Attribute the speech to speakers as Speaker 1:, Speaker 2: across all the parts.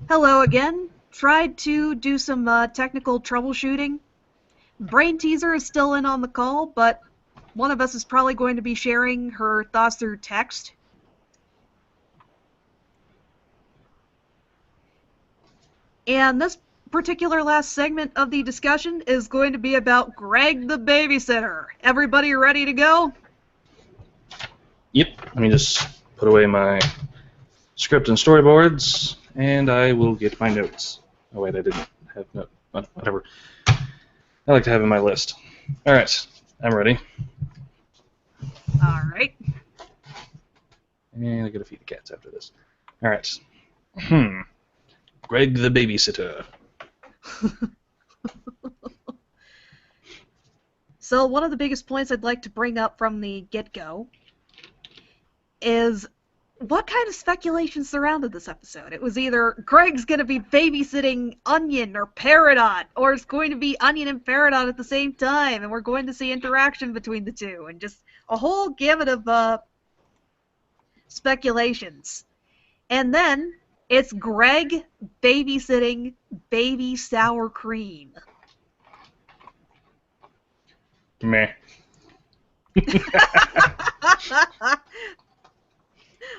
Speaker 1: Hello again. Tried to do some technical troubleshooting. Brain Teaser is still in on the call, but one of us is probably going to be sharing her thoughts through text. And this particular last segment of the discussion is going to be about Greg the Babysitter. Everybody ready to go?
Speaker 2: Yep, let me just put away my script and storyboards, and I will get my notes. Oh wait, I didn't have no. Whatever. I like to have in my list. All right, I'm ready.
Speaker 1: All right.
Speaker 2: And I gotta feed the cats after this. All right. Greg the Babysitter.
Speaker 1: So one of the biggest points I'd like to bring up from the get-go is what kind of speculation surrounded this episode? It was either Greg's going to be babysitting Onion or Peridot, or it's going to be Onion and Peridot at the same time, and we're going to see interaction between the two, and just a whole gamut of speculations. And then it's Greg babysitting baby sour cream.
Speaker 2: Meh.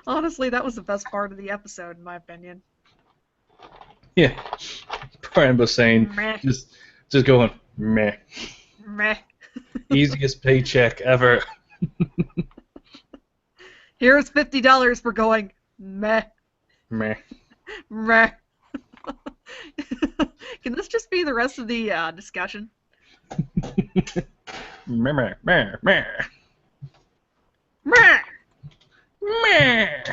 Speaker 1: Honestly, that was the best part of the episode, in my opinion.
Speaker 2: Yeah. Brian was saying,
Speaker 1: Meh.
Speaker 2: just going meh.
Speaker 1: Meh.
Speaker 2: Easiest paycheck ever.
Speaker 1: Here's $50 for going meh.
Speaker 2: Meh.
Speaker 1: Meh. Can this just be the rest of the discussion?
Speaker 2: Meh, meh, meh, meh.
Speaker 1: Meh.
Speaker 2: Meh.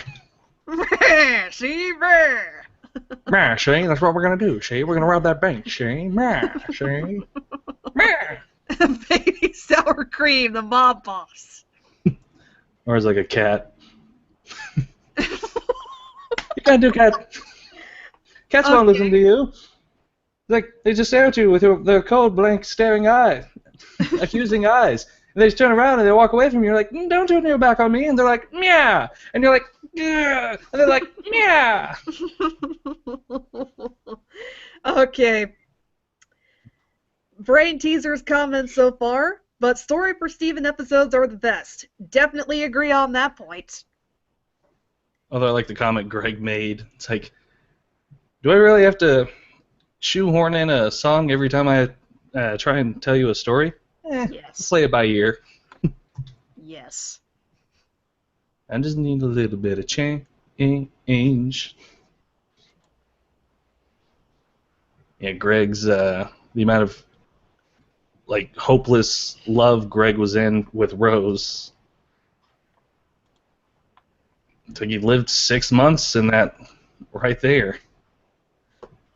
Speaker 1: Meh. See, meh.
Speaker 2: Meh, see? That's what we're going to do, see? We're going to rob that bank, see? Meh, see? Meh.
Speaker 1: Baby sour cream, the mob boss.
Speaker 2: Or it's like a cat. You can't do cat. Cats won't listen to you. Like, they just stare at you with their cold, blank, staring eyes, accusing eyes. And they just turn around and they walk away from you. You're like, don't turn your back on me. And they're like, meow. And you're like, yeah. And they're like, meow.
Speaker 1: Okay. Brain teasers comments so far, but story per Steven episodes are the best. Definitely agree on that point.
Speaker 2: Although I like the comment Greg made. It's like, do I really have to shoehorn in a song every time I try and tell you a story?
Speaker 1: Yes.
Speaker 2: Play it by ear.
Speaker 1: Yes.
Speaker 2: I just need a little bit of change. Yeah, Greg's the amount of like hopeless love Greg was in with Rose. It's like he lived 6 months in that right there.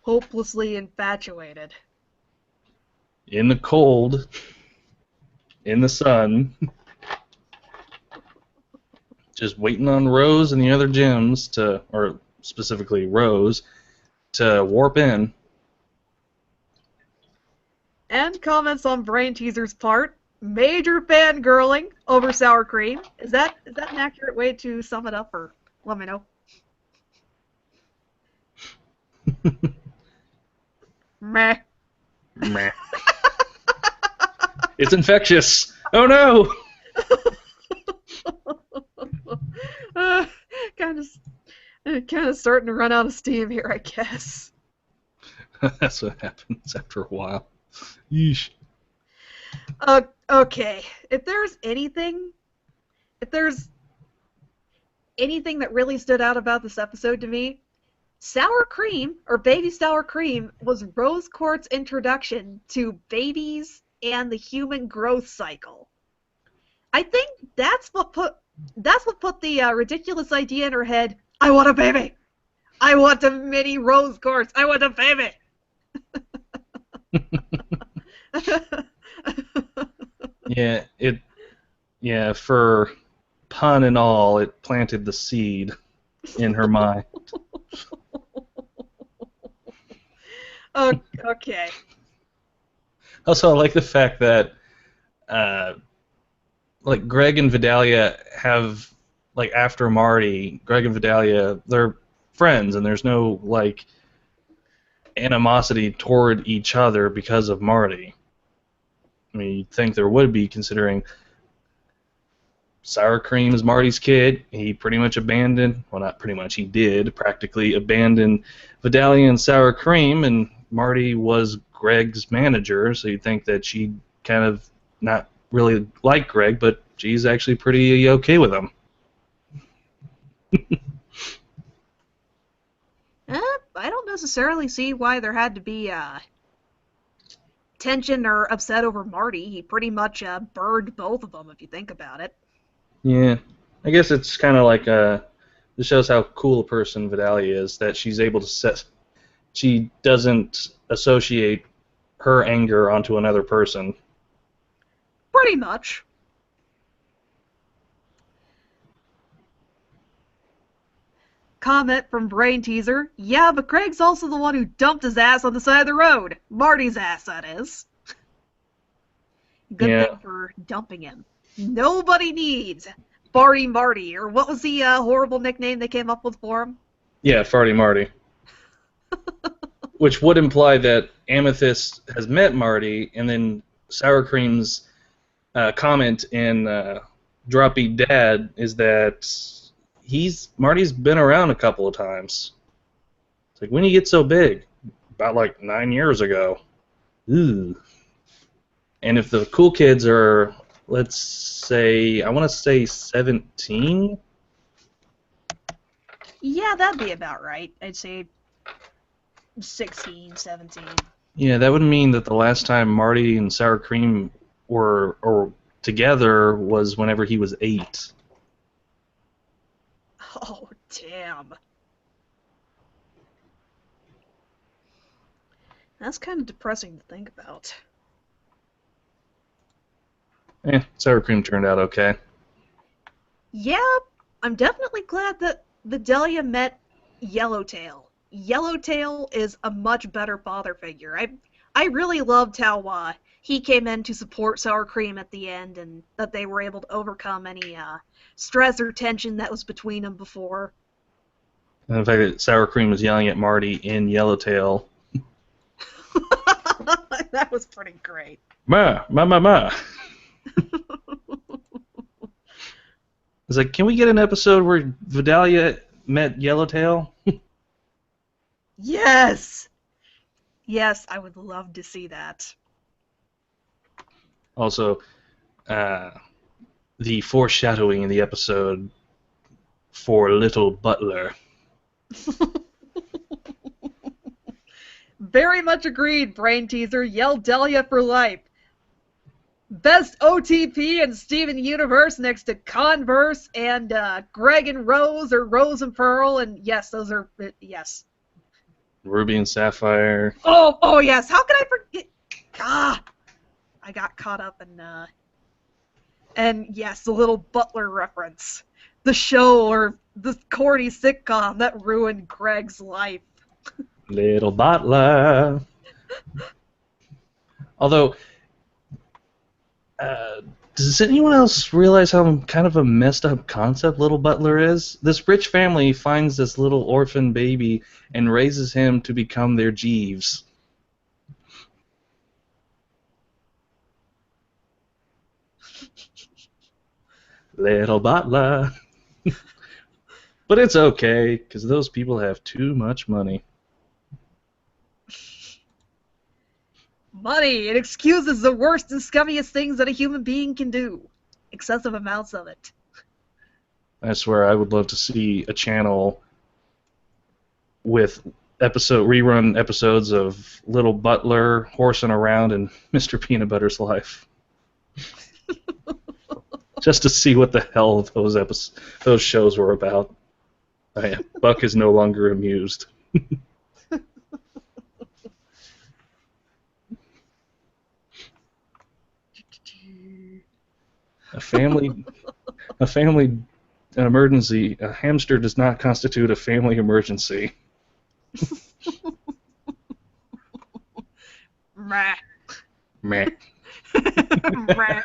Speaker 1: Hopelessly infatuated.
Speaker 2: In the cold, in the sun, just waiting on Rose and the other gems to, or specifically Rose, to warp in.
Speaker 1: And comments on Brain Teaser's part. Major fangirling over sour cream. Is that an accurate way to sum it up, or let me know? Meh.
Speaker 2: Meh. It's infectious. Oh no!
Speaker 1: Kind of starting to run out of steam here, I guess.
Speaker 2: That's what happens after a while. Yeesh.
Speaker 1: Okay. If there's anything that really stood out about this episode to me, sour cream, or baby sour cream, was Rose Quartz's introduction to babies and the human growth cycle. I think that's what put the ridiculous idea in her head. I want a baby. I want a mini Rose Quartz. I want a baby.
Speaker 2: Yeah, for pun and all, it planted the seed in her mind.
Speaker 1: Okay.
Speaker 2: Also, I like the fact that, like, Greg and Vidalia have, like, after Marty, Greg and Vidalia, they're friends, and there's no, like, animosity toward each other because of Marty. I mean, you'd think there would be, considering Sour Cream is Marty's kid. He pretty much abandoned, well, not pretty much, he did practically abandon Vidalia and Sour Cream, and Marty was Greg's manager, so you'd think that she'd kind of not really like Greg, but she's actually pretty okay with him.
Speaker 1: I don't necessarily see why there had to be tension or upset over Marty. He pretty much burned both of them, if you think about it.
Speaker 2: Yeah, I guess it's kind of like this shows how cool a person Vidalia is, that she's able to she doesn't associate her anger onto another person.
Speaker 1: Pretty much. Comment from Brain Teaser. Yeah, but Greg's also the one who dumped his ass on the side of the road. Marty's ass, that is. Good thing for dumping him. Nobody needs Farty Marty, or what was the horrible nickname they came up with for him?
Speaker 2: Yeah, Farty Marty. Which would imply that Amethyst has met Marty, and then Sour Cream's comment in Droppy Dad is that Marty's been around a couple of times. It's like, when did he get so big? About like 9 years ago. Ooh. And if the cool kids are, let's say, I want to say 17?
Speaker 1: Yeah, that'd be about right. I'd say 16, 17.
Speaker 2: Yeah, that would mean that the last time Marty and Sour Cream were together was whenever he was 8.
Speaker 1: Oh, damn. That's kind of depressing to think about.
Speaker 2: Sour Cream turned out okay.
Speaker 1: Yeah, I'm definitely glad that Vidalia met Yellowtail. Yellowtail is a much better father figure. I really loved how he came in to support Sour Cream at the end, and that they were able to overcome any stress or tension that was between them before.
Speaker 2: And the fact that Sour Cream was yelling at Marty in Yellowtail.
Speaker 1: That was pretty great.
Speaker 2: Ma, ma, ma, ma. It's like, can we get an episode where Vidalia met Yellowtail?
Speaker 1: Yes! Yes, I would love to see that.
Speaker 2: Also, the foreshadowing in the episode for Little Butler.
Speaker 1: Very much agreed, Brain Teaser. Yell Delia for life. Best OTP in Steven Universe next to Converse and Greg and Rose, or Rose and Pearl, and yes, those are, yes.
Speaker 2: Ruby and Sapphire.
Speaker 1: Oh yes, how could I forget? I got caught up in, and yes, the Little Butler reference. The show, or the corny sitcom that ruined Greg's life.
Speaker 2: Little Butler. Although, does anyone else realize how kind of a messed up concept Little Butler is? This rich family finds this little orphan baby and raises him to become their Jeeves. Little Butler. But it's okay, because those people have too much money.
Speaker 1: Money! It excuses the worst and scummiest things that a human being can do. Excessive amounts of it.
Speaker 2: I swear I would love to see a channel with rerun episodes of Little Butler horsing around and Mr. Peanut Butter's life. Just to see what the hell those shows were about. Oh, yeah. Buck is no longer amused. A family emergency. A hamster does not constitute a family emergency.
Speaker 1: Meh.
Speaker 2: Meh.
Speaker 1: Meh.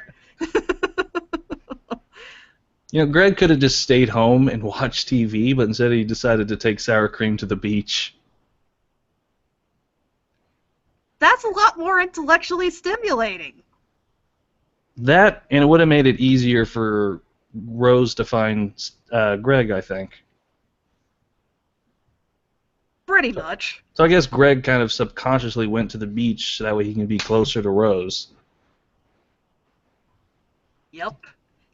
Speaker 2: You know, Greg could have just stayed home and watched TV, but instead he decided to take Sour Cream to the beach.
Speaker 1: That's a lot more intellectually stimulating.
Speaker 2: That, and it would have made it easier for Rose to find Greg, I think.
Speaker 1: Pretty much.
Speaker 2: So I guess Greg kind of subconsciously went to the beach so that way he can be closer to Rose.
Speaker 1: Yep.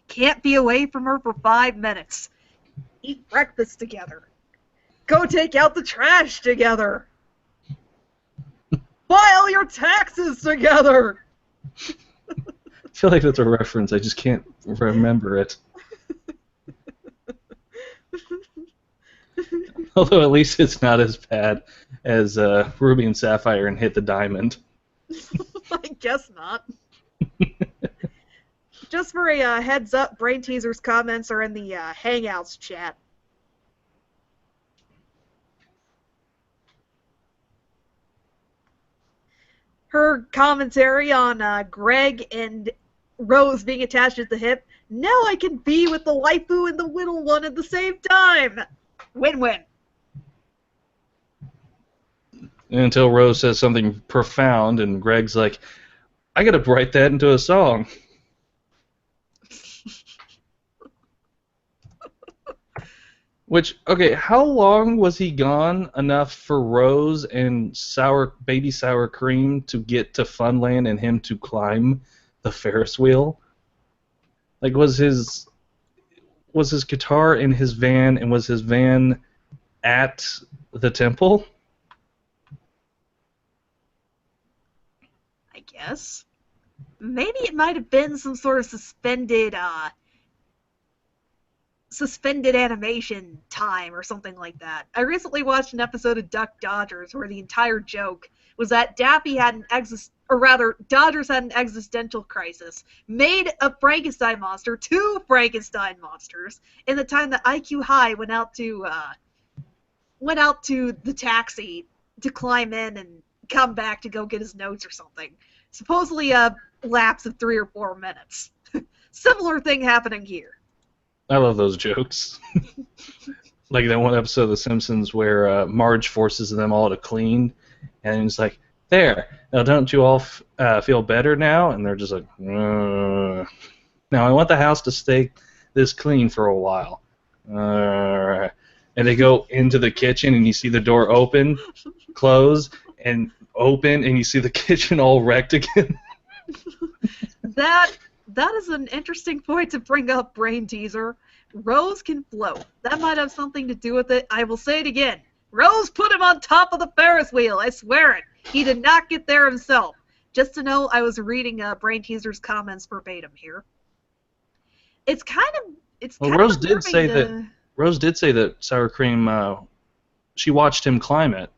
Speaker 1: Can't be away from her for 5 minutes. Eat breakfast together. Go take out the trash together. File your taxes together.
Speaker 2: I feel like that's a reference. I just can't remember it. Although at least it's not as bad as Ruby and Sapphire and Hit the Diamond.
Speaker 1: I guess not. Just for a heads up, Brain Teaser's comments are in the Hangouts chat. Her commentary on Greg and Rose being attached at the hip. Now I can be with the waifu and the little one at the same time. Win-win.
Speaker 2: Until Rose says something profound, and Greg's like, I gotta write that into a song. Which, okay, how long was he gone enough for Rose and Baby Sour Cream to get to Funland and him to climb the Ferris wheel? Like, was his guitar in his van, and was his van at the temple?
Speaker 1: I guess. Maybe it might have been some sort of suspended animation time or something like that. I recently watched an episode of Duck Dodgers where the entire joke was that Dodgers had an existential crisis, made a Frankenstein monster, 2 Frankenstein monsters, in the time that IQ High went out to the taxi to climb in and come back to go get his notes or something. Supposedly a lapse of 3 or 4 minutes. Similar thing happening here.
Speaker 2: I love those jokes. Like that one episode of The Simpsons where Marge forces them all to clean, and it's like, there, now don't you all feel better now? And they're just like, now I want the house to stay this clean for a while. And they go into the kitchen, and you see the door open, close, and open, and you see the kitchen all wrecked again.
Speaker 1: That is an interesting point to bring up, Brain Teaser. Rose can float. That might have something to do with it. I will say it again. Rose put him on top of the Ferris wheel. I swear it. He did not get there himself. Just to know, I was reading Brain Teaser's comments verbatim here.
Speaker 2: Rose did say that Sour Cream. She watched him climb it.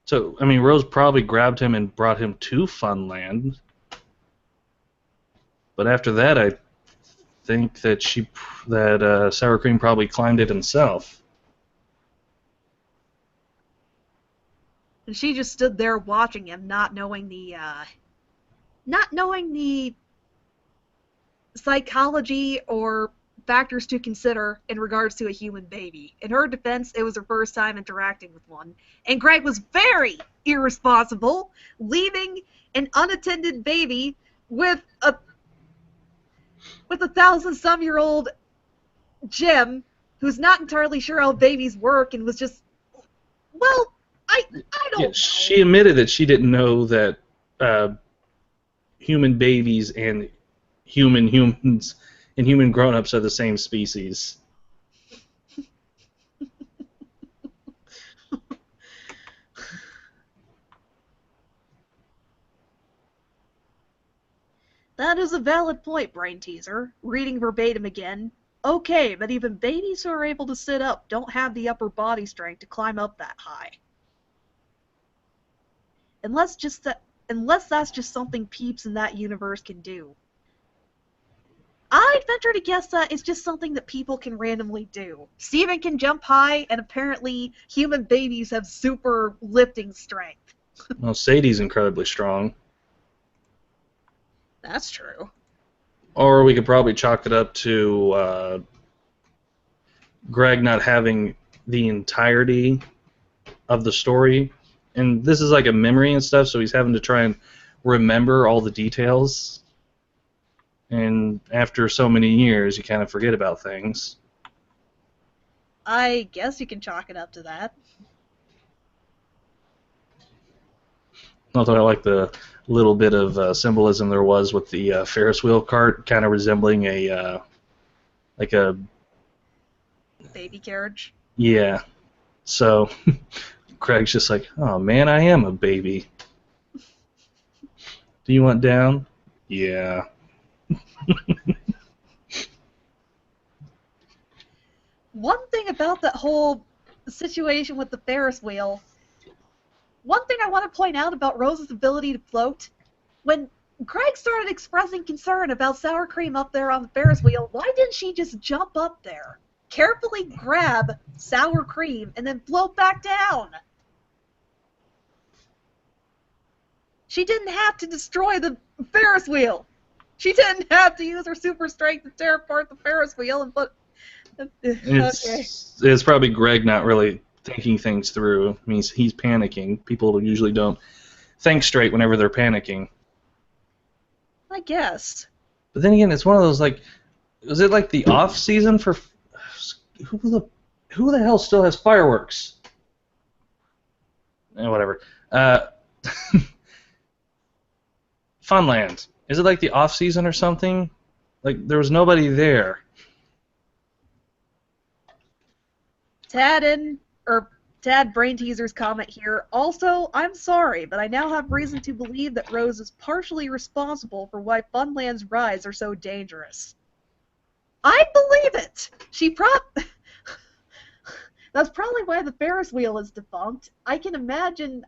Speaker 2: So, I mean, Rose probably grabbed him and brought him to Funland. But after that, I think that Sour Cream probably climbed it himself.
Speaker 1: And she just stood there watching him, not knowing the psychology or factors to consider in regards to a human baby. In her defense, it was her first time interacting with one. And Greg was very irresponsible, leaving an unattended baby with a 1,000-some-year-old Jim, who's not entirely sure how babies work, and was just, well, I don't know.
Speaker 2: She admitted that she didn't know that human babies and humans and human grown-ups are the same species.
Speaker 1: That is a valid point, Brain Teaser. Reading verbatim again. Okay, but even babies who are able to sit up don't have the upper body strength to climb up that high. Unless that's just something peeps in that universe can do. I'd venture to guess that it's just something that people can randomly do. Steven can jump high, and apparently human babies have super lifting strength.
Speaker 2: Well, Sadie's incredibly strong.
Speaker 1: That's true.
Speaker 2: Or we could probably chalk it up to Greg not having the entirety of the story, and this is like a memory and stuff, so he's having to try and remember all the details. And after so many years, you kind of forget about things.
Speaker 1: I guess you can chalk it up to that.
Speaker 2: Although I like the little bit of symbolism there was with the Ferris wheel cart, kind of resembling a like a
Speaker 1: Baby carriage.
Speaker 2: yeah. So Craig's just like, oh man, I am a baby. Do you want down? Yeah.
Speaker 1: One thing about that whole situation with the Ferris wheel, one thing I want to point out about Rose's ability to float, when Craig started expressing concern about sour cream up there on the Ferris wheel, why didn't she just jump up there, carefully grab sour cream, and then float back down? She didn't have to destroy the Ferris wheel. She didn't have to use her super strength to tear apart the Ferris wheel and put... Okay.
Speaker 2: It's probably Greg not really thinking things through. I mean, he's panicking. People usually don't think straight whenever they're panicking.
Speaker 1: I guess.
Speaker 2: But then again, it's one of those, like, is it like the off season for who the hell still has fireworks? Whatever. Funland. Is it like the off season or something? Like there was nobody there.
Speaker 1: Tad Brain Teaser's comment here. Also, I'm sorry, but I now have reason to believe that Rose is partially responsible for why Funland's rides are so dangerous. I believe it! That's probably why the Ferris wheel is defunct. I can't imagine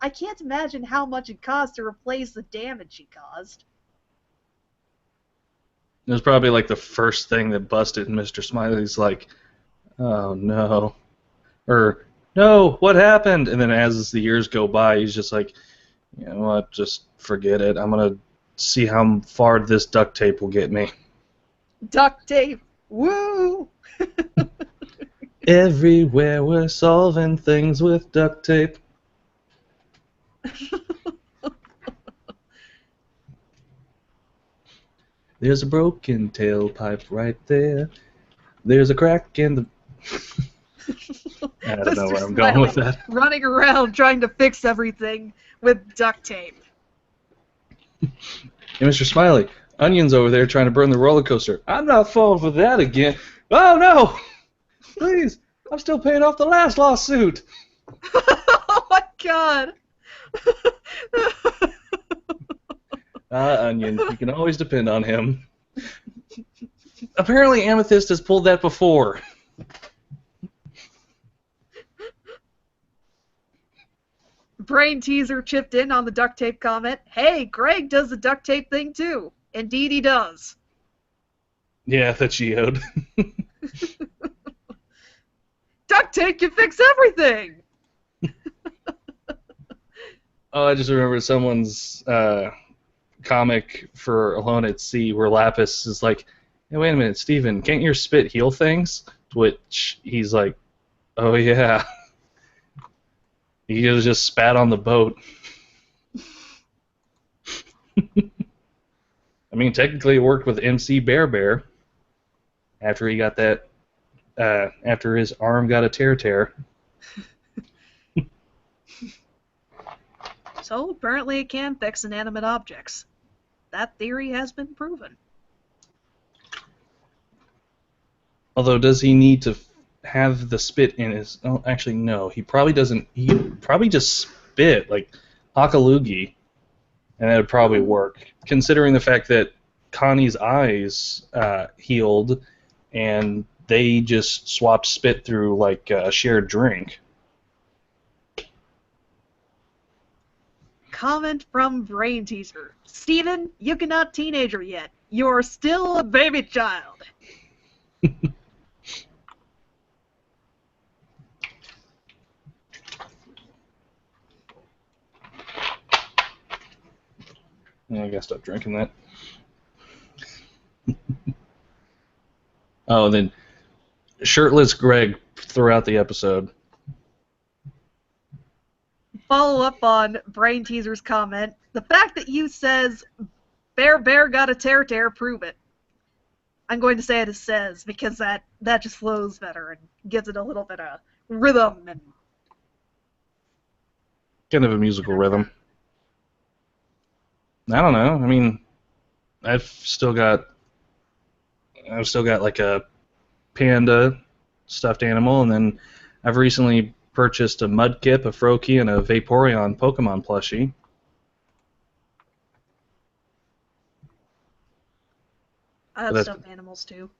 Speaker 1: how much it cost to replace the damage she caused.
Speaker 2: It was probably like the first thing that busted Mr. Smiley's like, oh no. Or, no, what happened? And then as the years go by, he's just like, you know what, just forget it. I'm going to see how far this duct tape will get me.
Speaker 1: Duct tape! Woo!
Speaker 2: Everywhere we're solving things with duct tape. There's a broken tailpipe right there. There's a crack in the... I don't know where I'm going with that.
Speaker 1: Running around trying to fix everything with duct tape.
Speaker 2: Hey, Mr. Smiley, Onion's over there trying to burn the roller coaster. I'm not falling for that again. Oh, no! Please, I'm still paying off the last lawsuit.
Speaker 1: Oh, my God.
Speaker 2: Onion, you can always depend on him. Apparently Amethyst has pulled that before.
Speaker 1: Brain Teaser chipped in on the duct tape comment. Hey, Greg does the duct tape thing too. Indeed he does.
Speaker 2: Yeah, the geode.
Speaker 1: Duct tape can fix everything!
Speaker 2: Oh, I just remembered someone's comic for Alone at Sea where Lapis is like, hey, wait a minute, Steven, can't your spit heal things? To which he's like, oh yeah. He just spat on the boat. I mean, technically it worked with MC Bear after he got that, after his arm got a tear.
Speaker 1: So apparently it can fix inanimate objects. That theory has been proven.
Speaker 2: Although, does he need to have the spit in his... Oh, actually, no. He probably doesn't... He probably just spit, like Akalugi, and that would probably work, considering the fact that Connie's eyes healed, and they just swapped spit through, like, a shared drink.
Speaker 1: Comment from Brain Teaser. Steven, you cannot teenager yet. You're still a baby child.
Speaker 2: I gotta stop drinking that. Oh, and then shirtless Greg throughout the episode.
Speaker 1: Follow up on Brain Teaser's comment. The fact that you says Bear got a tear, prove it. I'm going to say it as says because that just flows better and gives it a little bit of rhythm and
Speaker 2: Kind of a musical rhythm. I don't know. I mean, I've still got like a panda stuffed animal, and then I've recently purchased a Mudkip, a Froakie, and a Vaporeon Pokemon plushie.
Speaker 1: I have stuffed animals too.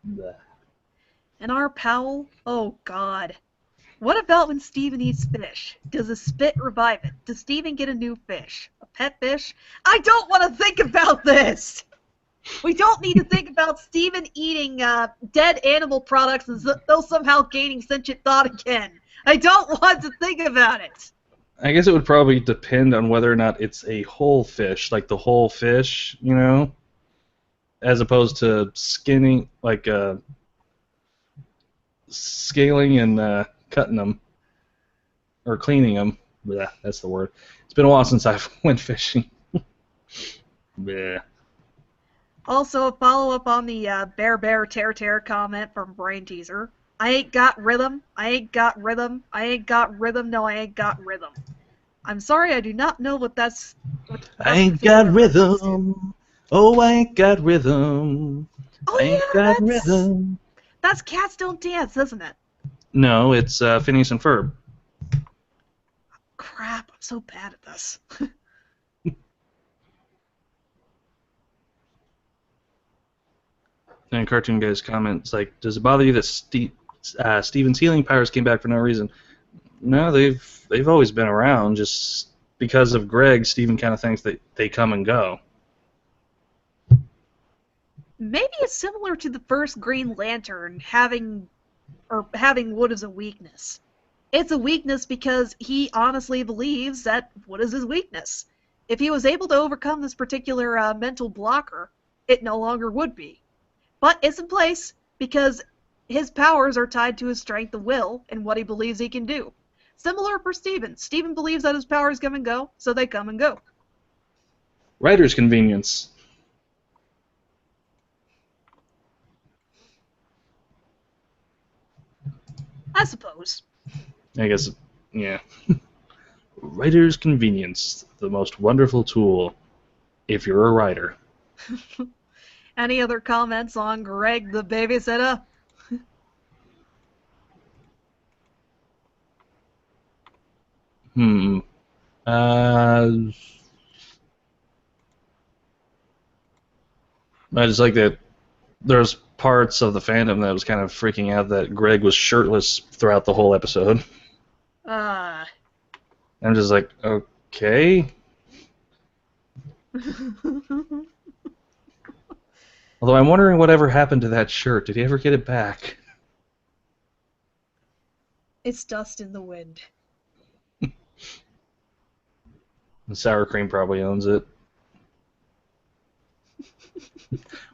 Speaker 2: Bleh.
Speaker 1: And our Powell, oh god. What about when Steven eats fish? Does his spit revive it? Does Steven get a new fish? A pet fish? I don't want to think about this! We don't need to think about Steven eating dead animal products and they'll somehow gaining sentient thought again. I don't want to think about it!
Speaker 2: I guess it would probably depend on whether or not it's a whole fish, like the whole fish, you know, as opposed to skinning, like scaling and cutting them or cleaning them. Bleh, that's the word. It's been a while since I've went fishing. Bleh.
Speaker 1: Also, a follow-up on the Bear tear comment from Brain Teaser. I ain't got rhythm, I ain't got rhythm, I ain't got rhythm, no I ain't got rhythm. I'm sorry, I do not know what that's...
Speaker 2: I ain't got rhythm, oh I ain't got rhythm,
Speaker 1: oh,
Speaker 2: I ain't got rhythm.
Speaker 1: That's Cats Don't Dance, isn't it?
Speaker 2: No, it's Phineas and Ferb.
Speaker 1: Crap, I'm so bad at this.
Speaker 2: And Cartoon Guy's comments like, does it bother you that Steven's healing powers came back for no reason? No, they've always been around. Just because of Greg, Steven kind of thinks that they come and go.
Speaker 1: Maybe it's similar to the first Green Lantern having wood as a weakness. It's a weakness because he honestly believes that wood is his weakness. If he was able to overcome this particular mental blocker, it no longer would be. But it's in place because his powers are tied to his strength of will and what he believes he can do. Similar for Steven. Steven believes that his powers come and go, so they come and go.
Speaker 2: Writer's convenience.
Speaker 1: I suppose.
Speaker 2: I guess, yeah. Writer's convenience, the most wonderful tool if you're a writer.
Speaker 1: Any other comments on Greg the Babysitter?
Speaker 2: I just like that there's parts of the fandom that was kind of freaking out that Greg was shirtless throughout the whole episode. I'm just like, okay. Although I'm wondering whatever happened to that shirt. Did he ever get it back?
Speaker 1: It's dust in the wind.
Speaker 2: And Sour Cream probably owns it.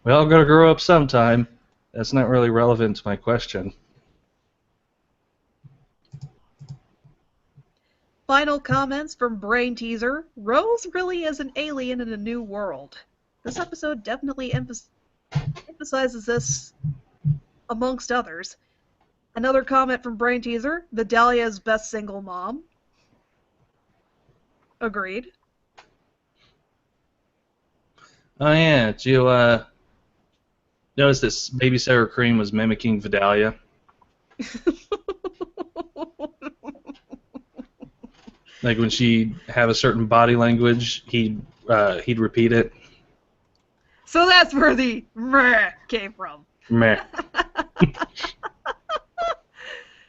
Speaker 2: We all gotta grow up sometime. That's not really relevant to my question.
Speaker 1: Final comments from Brain Teaser. Rose really is an alien in a new world. This episode definitely emphasizes this amongst others. Another comment from Brain Teaser. Vidalia's best single mom. Agreed.
Speaker 2: Oh yeah, did you notice this Babysitter Cream was mimicking Vidalia? Like when she'd have a certain body language, he'd repeat it.
Speaker 1: So that's where the meh came from.
Speaker 2: Meh.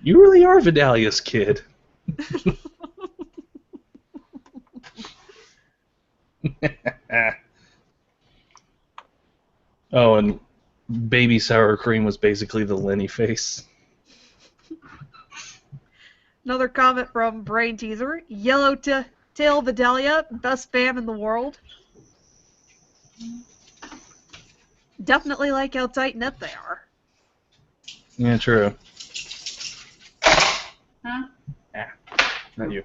Speaker 2: You really are Vidalia's kid. Oh, and Baby Sour Cream was basically the Lenny face.
Speaker 1: Another comment from Brain Teaser. Yellowtail Vidalia, best fam in the world. Definitely like how tight-knit they are.
Speaker 2: Yeah, true.
Speaker 3: Huh?
Speaker 2: Ah, not you.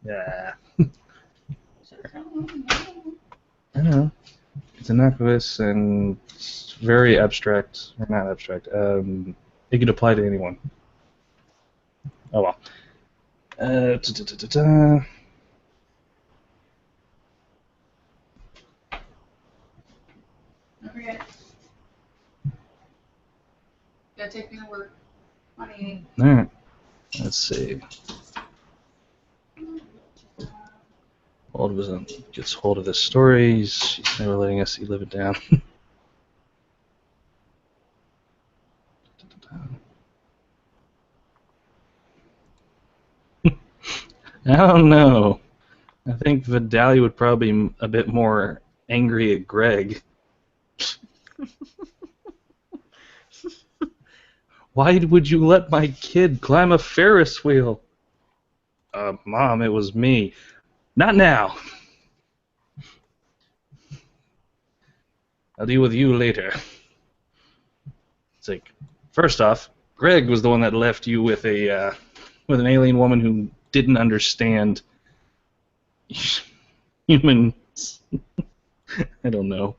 Speaker 2: Yeah. I know. It's innocuous and it's very abstract. Or not abstract. It could apply to anyone. Oh well. Da.
Speaker 3: Don't forget. Gotta take me to work. Honey.
Speaker 2: Alright. Let's see. Gets hold of this story. She's never letting us live it down. I don't know. I think Vidalia would probably be a bit more angry at Greg. Why would you let my kid climb a Ferris wheel? Mom, it was me. Not now. I'll deal with you later. It's like, first off, Greg was the one that left you with with an alien woman who didn't understand humans. I don't know.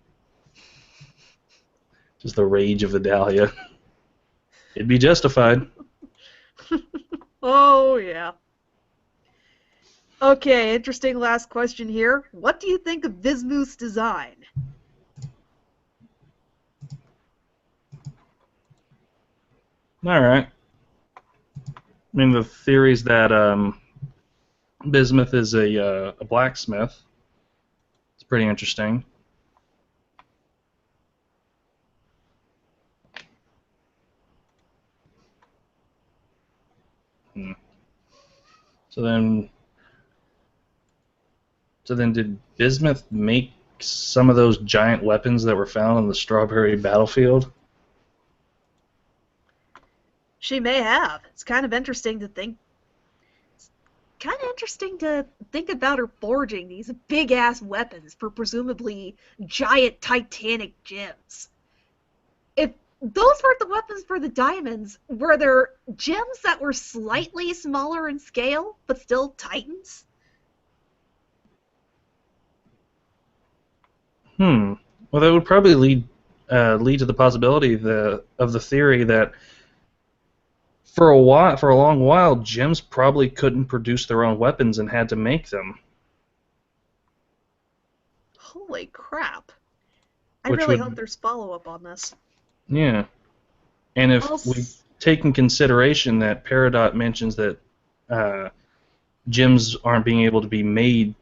Speaker 2: Just the rage of Vidalia. It'd be justified.
Speaker 1: Oh, yeah. Okay, interesting last question here. What do you think of Bismuth's design?
Speaker 2: Alright. I mean, the theories that Bismuth is a blacksmith. It's pretty interesting. So then did Bismuth make some of those giant weapons that were found on the Strawberry Battlefield?
Speaker 1: She may have. It's kind of interesting to think. It's kind of interesting to think about her forging these big-ass weapons for presumably giant titanic gems. If those weren't the weapons for the diamonds, were there gems that were slightly smaller in scale, but still titans?
Speaker 2: Well, that would probably lead to the possibility of the theory that for a long while, gems probably couldn't produce their own weapons and had to make them.
Speaker 1: Holy crap. I
Speaker 2: Which
Speaker 1: really
Speaker 2: would,
Speaker 1: hope there's follow-up on this.
Speaker 2: yeah. And if
Speaker 1: Also,
Speaker 2: we take in consideration that Peridot mentions that gems aren't being able to be made,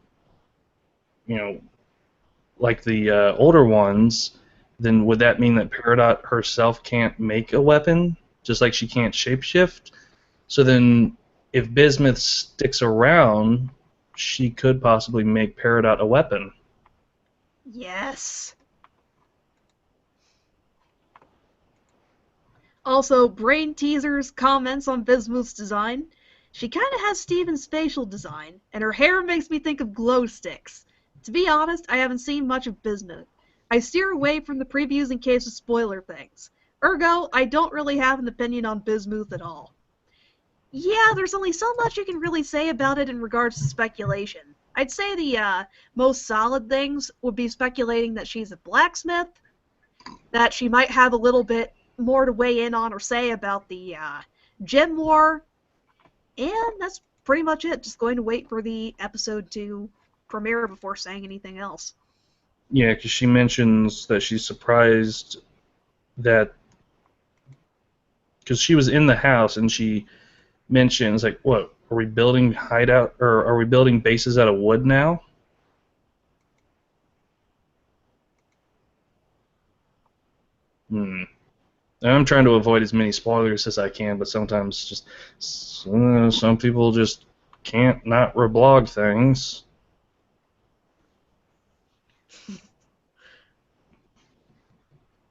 Speaker 2: like the older ones, then would that mean that Peridot herself can't make a weapon, just like she can't shapeshift? So then, if Bismuth sticks around, she could possibly make Peridot a weapon.
Speaker 1: yes. Also, Brain Teaser's comments on Bismuth's design. She kinda has Steven's facial design, and her hair makes me think of glow sticks. To be honest, I haven't seen much of Bismuth. I steer away from the previews in case of spoiler things. Ergo, I don't really have an opinion on Bismuth at all. Yeah, there's only so much you can really say about it in regards to speculation. I'd say the most solid things would be speculating that she's a blacksmith, that she might have a little bit more to weigh in on or say about the Gem War, and that's pretty much it. Just going to wait for the episode to premiere before saying anything else.
Speaker 2: Yeah, because she mentions that she's surprised that because she was in the house and she mentions like, "What are we building hideout or are we building bases out of wood now?" I'm trying to avoid as many spoilers as I can, but sometimes just some people just can't not reblog things.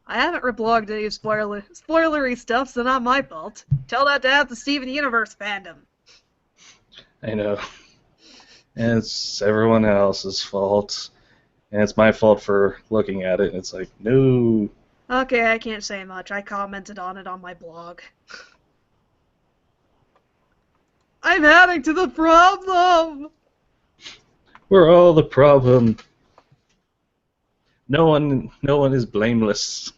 Speaker 1: I haven't reblogged any spoilery stuff, so not my fault. Tell that to have the Steven Universe fandom.
Speaker 2: I know. And it's everyone else's fault. And it's my fault for looking at it. It's like, no.
Speaker 1: Okay, I can't say much. I commented on it on my blog. I'm adding to the problem.
Speaker 2: We're all the problem. No one is blameless.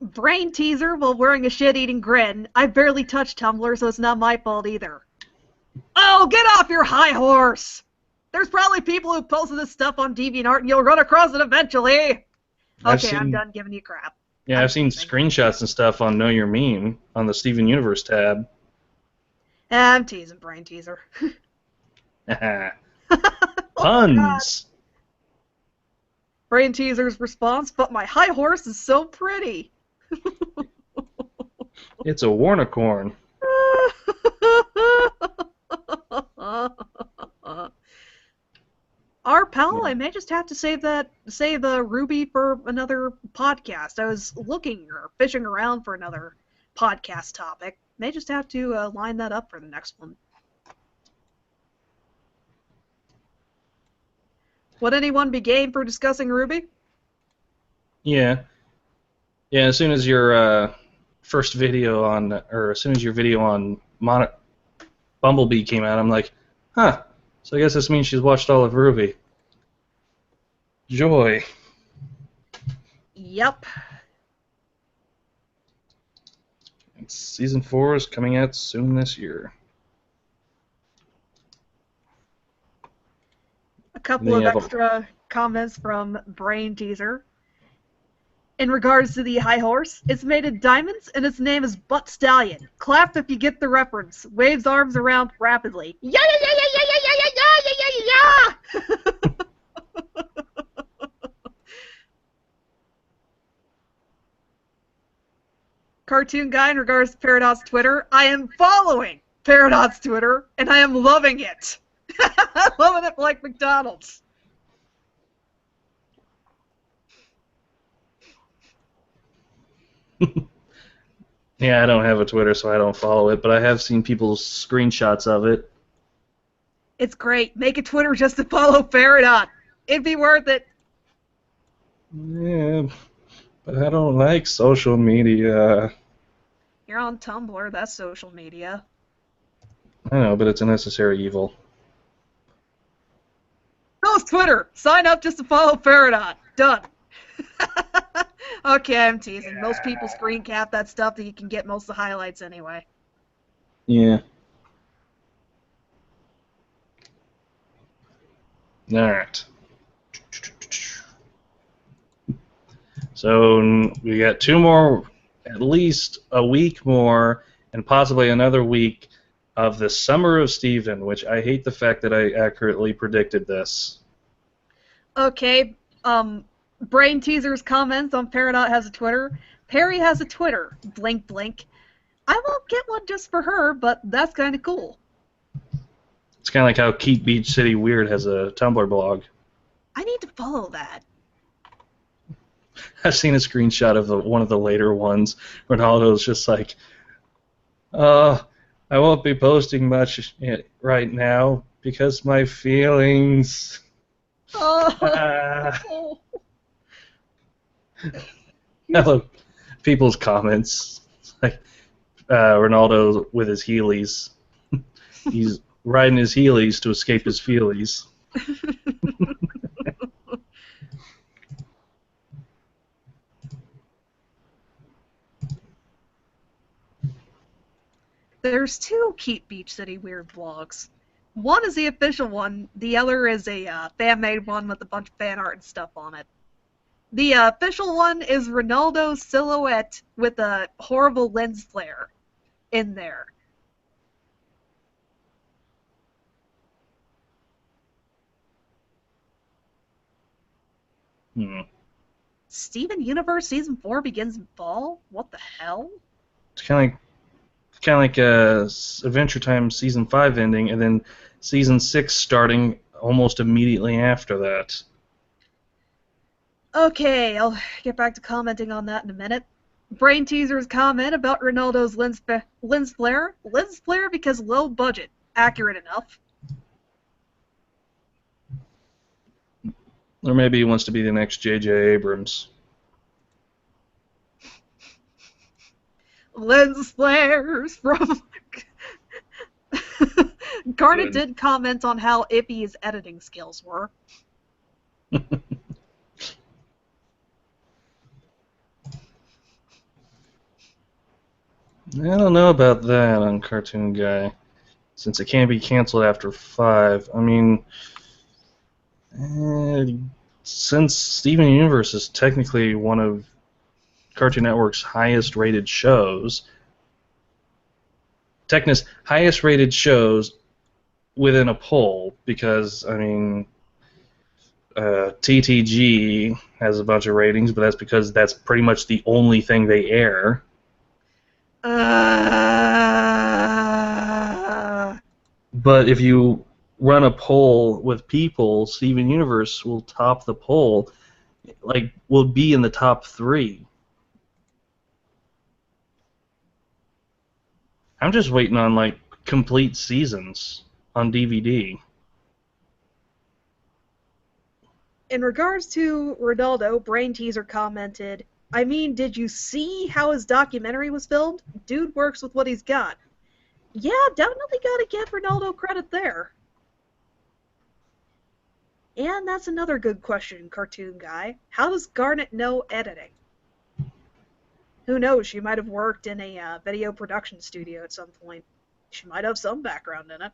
Speaker 1: Brain teaser while wearing a shit-eating grin. I barely touched Tumblr, so it's not my fault either. Oh, get off your high horse! There's probably people who posted this stuff on DeviantArt, and you'll run across it eventually. Okay, I'm done giving you crap.
Speaker 2: Yeah, I've seen screenshots and stuff on Know Your Meme on the Steven Universe tab.
Speaker 1: I'm teasing, brain teaser.
Speaker 2: Puns!
Speaker 1: Brain teaser's response, but my high horse is so pretty.
Speaker 2: It's a warnicorn.
Speaker 1: Our pal, I may just have to save the Ruby for another podcast. I was looking or fishing around for another podcast topic. May just have to line that up for the next one. Would anyone be game for discussing Ruby?
Speaker 2: Yeah. Yeah, as soon as your first video on, or as soon as your video on Bumblebee came out, I'm like, huh, so I guess this means she's watched all of Ruby. Joy.
Speaker 1: Yep.
Speaker 2: Season 4 is coming out soon this year.
Speaker 1: A couple of extra comments from Brain Teaser. In regards to the high horse, it's made of diamonds and its name is Butt Stallion. Clap if you get the reference. Waves arms around rapidly. Yeah, yeah, yeah, yeah, yeah, yeah, yeah, yeah, yeah, yeah, yeah. Cartoon guy, in regards to Peridot's Twitter, I am following Peridot's Twitter and I am loving it. I'm loving it like McDonald's.
Speaker 2: Yeah, I don't have a Twitter, so I don't follow it, but I have seen people's screenshots of it.
Speaker 1: It's great. Make a Twitter just to follow Peridot. It'd be worth it.
Speaker 2: Yeah, but I don't like social media.
Speaker 1: You're on Tumblr. That's social media.
Speaker 2: I know, but it's a necessary evil.
Speaker 1: So is Twitter. Sign up just to follow Peridot. Done. Okay, I'm teasing. Most people screen cap that stuff that you can get most of the highlights anyway.
Speaker 2: Yeah. Alright. So we got 2 more, at least a week more, and possibly another week of the Summer of Steven, which I hate the fact that I accurately predicted this.
Speaker 1: Okay, Brain Teaser's comments on Peridot has a Twitter. Perry has a Twitter. Blink, blink. I won't get one just for her, but that's kind of cool.
Speaker 2: It's kind of like how Keep Beach City Weird has a Tumblr blog.
Speaker 1: I need to follow that.
Speaker 2: I've seen a screenshot of one of the later ones. Ronaldo's just like, I won't be posting much right now because my feelings.
Speaker 1: Oh.
Speaker 2: Hello, people's comments. Like Ronaldo with his heelys. He's riding his heelys to escape his feelies.
Speaker 1: There's 2 Keep Beach City Weird blogs. One is the official one. The other is a fan-made one with a bunch of fan art and stuff on it. The official one is Ronaldo's silhouette with a horrible lens flare in there. Steven Universe Season 4 begins in fall? What the hell?
Speaker 2: It's kind of like Adventure Time Season 5 ending, and then Season 6 starting almost immediately after that.
Speaker 1: Okay, I'll get back to commenting on that in a minute. Brain Teaser's comment about Ronaldo's lens flare. Lens flare because low budget. Accurate enough.
Speaker 2: Or maybe he wants to be the next J.J. Abrams.
Speaker 1: Lens flares from Garnet
Speaker 2: Good.
Speaker 1: did comment on how iffy his editing skills were.
Speaker 2: I don't know about that on Cartoon Guy, since it can't be canceled after 5. I mean, eh, since Steven Universe is technically one of Cartoon Network's highest rated shows, Techni's highest rated shows within a poll, because, I mean, TTG has a bunch of ratings, but that's because that's pretty much the only thing they air. But if you run a poll with people, Steven Universe will top the poll, like, will be in the top 3. I'm just waiting on, like, complete seasons on DVD.
Speaker 1: In regards to Ronaldo, Brain Teaser commented, I mean, did you see how his documentary was filmed? Dude works with what he's got. Yeah, definitely gotta give Ronaldo credit there. And that's another good question, Cartoon Guy. How does Garnet know editing? Who knows, she might have worked in a video production studio at some point. She might have some background in it.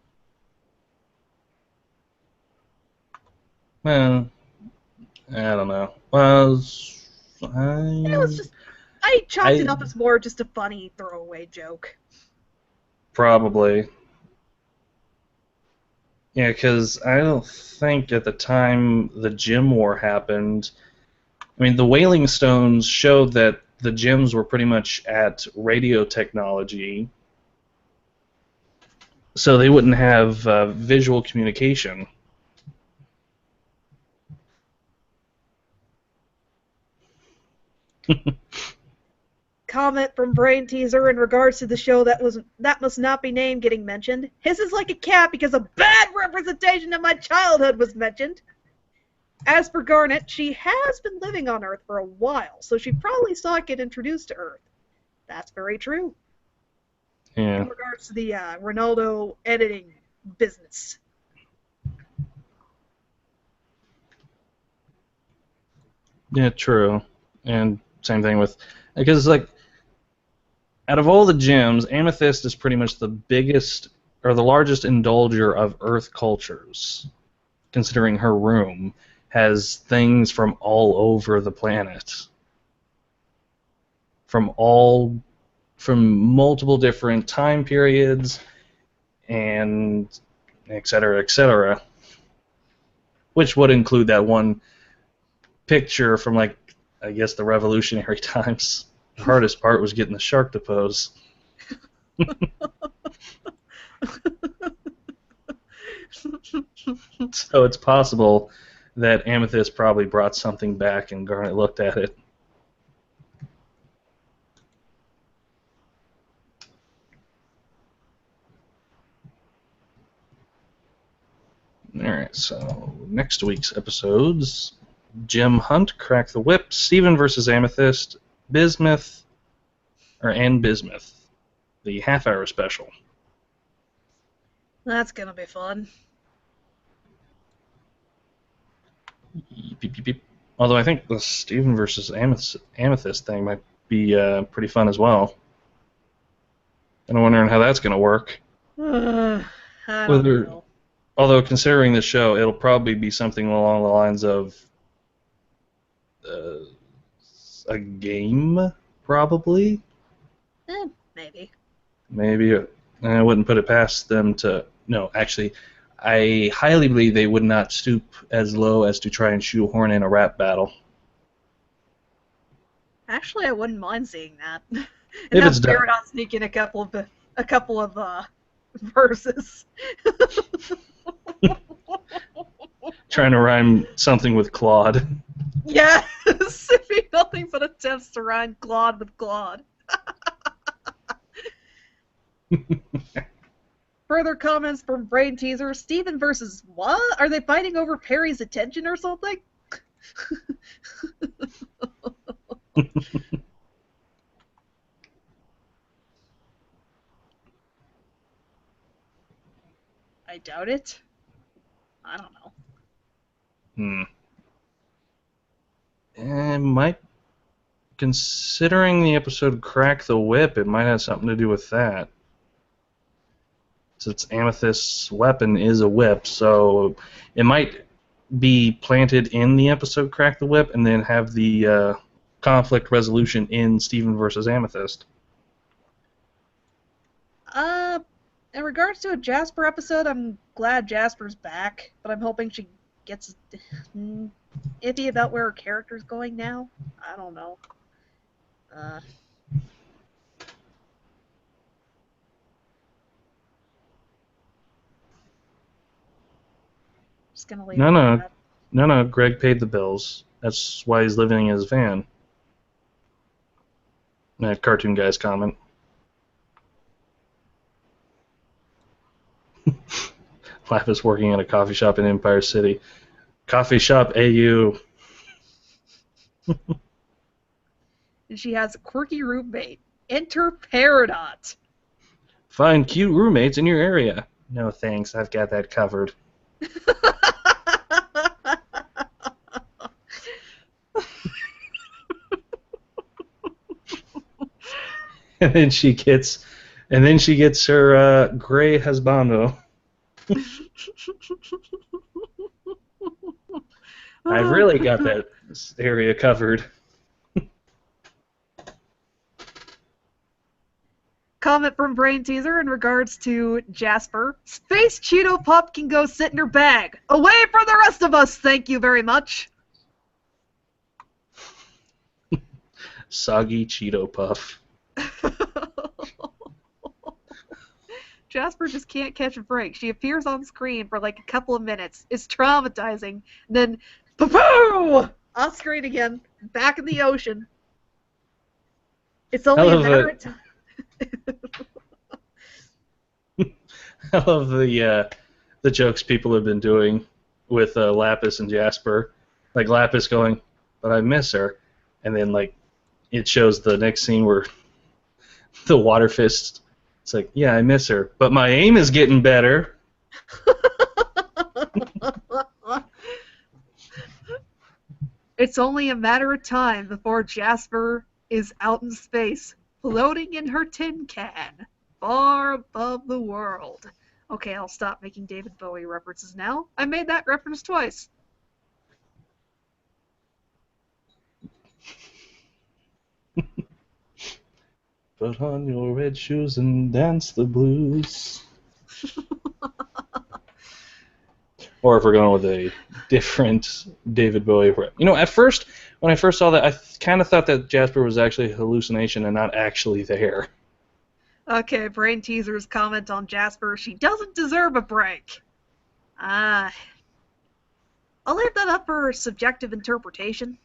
Speaker 2: Well, I don't know. Well,
Speaker 1: It was just, I chalked it
Speaker 2: I
Speaker 1: up as more just a funny throwaway joke.
Speaker 2: probably. Yeah, because I don't think at the time the gym war happened. I mean, the Wailing Stones showed that the gyms were pretty much at radio technology, so they wouldn't have visual communication.
Speaker 1: Comment from Brain Teaser in regards to the show that must not be named getting mentioned. His is like a cat because a bad representation of my childhood was mentioned. As for Garnet, she has been living on Earth for a while, so she probably saw it get introduced to Earth. That's very true.
Speaker 2: Yeah,
Speaker 1: In regards to the Ronaldo editing business.
Speaker 2: yeah, true. And same thing with, because like, out of all the gyms, Amethyst is pretty much the biggest or the largest indulger of Earth cultures, considering her room has things from all over the planet, from all from multiple different time periods, and et cetera, which would include that one picture from, like, I guess the revolutionary times. The hardest part was getting the shark to pose. So it's possible that Amethyst probably brought something back and Garnet looked at it. Alright, so next week's episodes: Jim Hunt, Crack the Whip, Steven versus Amethyst, Bismuth, and Bismuth, the half-hour special.
Speaker 1: That's gonna be fun.
Speaker 2: Beep, beep, beep. Although I think the Steven versus Amethyst thing might be pretty fun as well. And I'm wondering how that's going to work.
Speaker 1: I don't
Speaker 2: Whether,
Speaker 1: know.
Speaker 2: although considering the show, it'll probably be something along the lines of uh, a game, probably.
Speaker 1: Maybe.
Speaker 2: Maybe. I wouldn't put it past them to. No, actually, I highly believe they would not stoop as low as to try and shoehorn in a rap battle.
Speaker 1: Actually, I wouldn't mind seeing that. And
Speaker 2: If
Speaker 1: have
Speaker 2: it's done.
Speaker 1: Baradon sneak in a couple of verses.
Speaker 2: Trying to rhyme something with Claude.
Speaker 1: Yes, if he nothing but attempts to rhyme Claude with Claude. Further comments from Brain Teaser: Steven versus what? Are they fighting over Perry's attention or something? I doubt it. I don't know.
Speaker 2: It might, considering the episode Crack the Whip, it might have something to do with that. Since Amethyst's weapon is a whip, so it might be planted in the episode Crack the Whip and then have the conflict resolution in Steven versus Amethyst.
Speaker 1: In regards to a Jasper episode, I'm glad Jasper's back, but I'm hoping she gets iffy about where her character's going now. I don't know. Just gonna leave it at that.
Speaker 2: No, Greg paid the bills. That's why he's living in his van. That cartoon guy's comment. Lapis working at a coffee shop in Empire City. Coffee shop AU.
Speaker 1: And she has a quirky roommate. Enter Peridot.
Speaker 2: Find cute roommates in your area. No thanks, I've got that covered. and then she gets her gray husbando. I've really got that area covered.
Speaker 1: Comment from Brain Teaser in regards to Jasper. Space Cheeto Pup can go sit in her bag. Away from the rest of us, thank you very much.
Speaker 2: Soggy Cheeto Puff.
Speaker 1: Jasper just can't catch a break. She appears on screen for like a couple of minutes. It's traumatizing. Then, poo-poo! Off screen again. Back in the ocean. It's only a matter of time.
Speaker 2: I love the jokes people have been doing with Lapis and Jasper. Like Lapis going, but I miss her. And then like it shows the next scene where the water fist. It's like, yeah, I miss her, but my aim is getting better.
Speaker 1: It's only a matter of time before Jasper is out in space, floating in her tin can, far above the world. Okay, I'll stop making David Bowie references now. I made that reference twice.
Speaker 2: Put on your red shoes and dance the blues. Or if we're going with a different David Bowie. You know, at first, when I first saw that, I kind of thought that Jasper was actually a hallucination and not actually there.
Speaker 1: Okay, Brain Teaser's comment on Jasper. She doesn't deserve a break. I'll leave that up for subjective interpretation.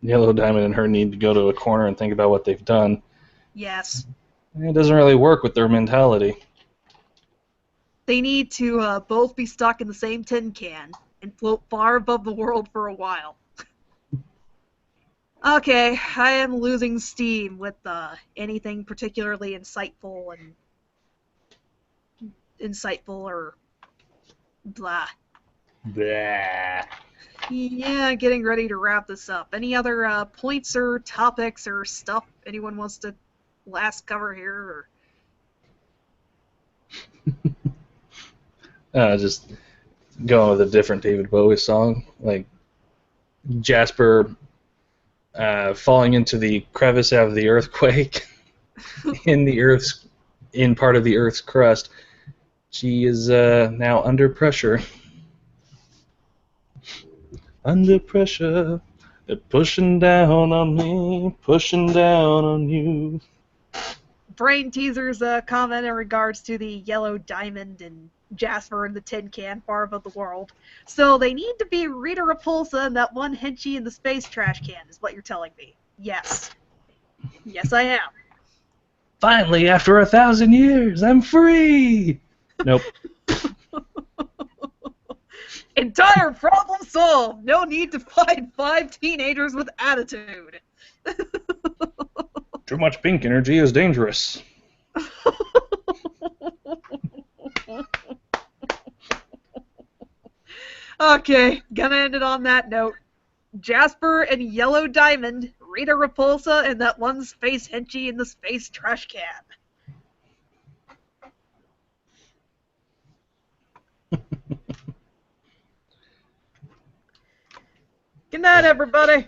Speaker 2: Yellow Diamond and her need to go to a corner and think about what they've done.
Speaker 1: Yes.
Speaker 2: It doesn't really work with their mentality.
Speaker 1: They need to both be stuck in the same tin can and float far above the world for a while. Okay, I am losing steam with anything particularly insightful or blah.
Speaker 2: Blah.
Speaker 1: Yeah, getting ready to wrap this up. Any other points or topics or stuff anyone wants to last cover here? Or?
Speaker 2: Just going with a different David Bowie song, like Jasper falling into the crevice out of the earthquake in part of the Earth's crust. She is now under pressure. Under pressure, they're pushing down on me, pushing down on you.
Speaker 1: Brain Teaser's comment in regards to the Yellow Diamond and Jasper in the tin can far above the world. So they need to be Rita Repulsa and that one Henchy in the space trash can, is what you're telling me. Yes. Yes, I am.
Speaker 2: Finally, after 1,000 years, I'm free! Nope.
Speaker 1: Entire problem solved! No need to find 5 teenagers with attitude.
Speaker 2: Too much pink energy is dangerous.
Speaker 1: Okay, gonna end it on that note. Jasper and Yellow Diamond, Rita Repulsa, and that one space henchy in the space trash can. Good night, everybody.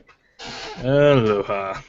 Speaker 2: Aloha.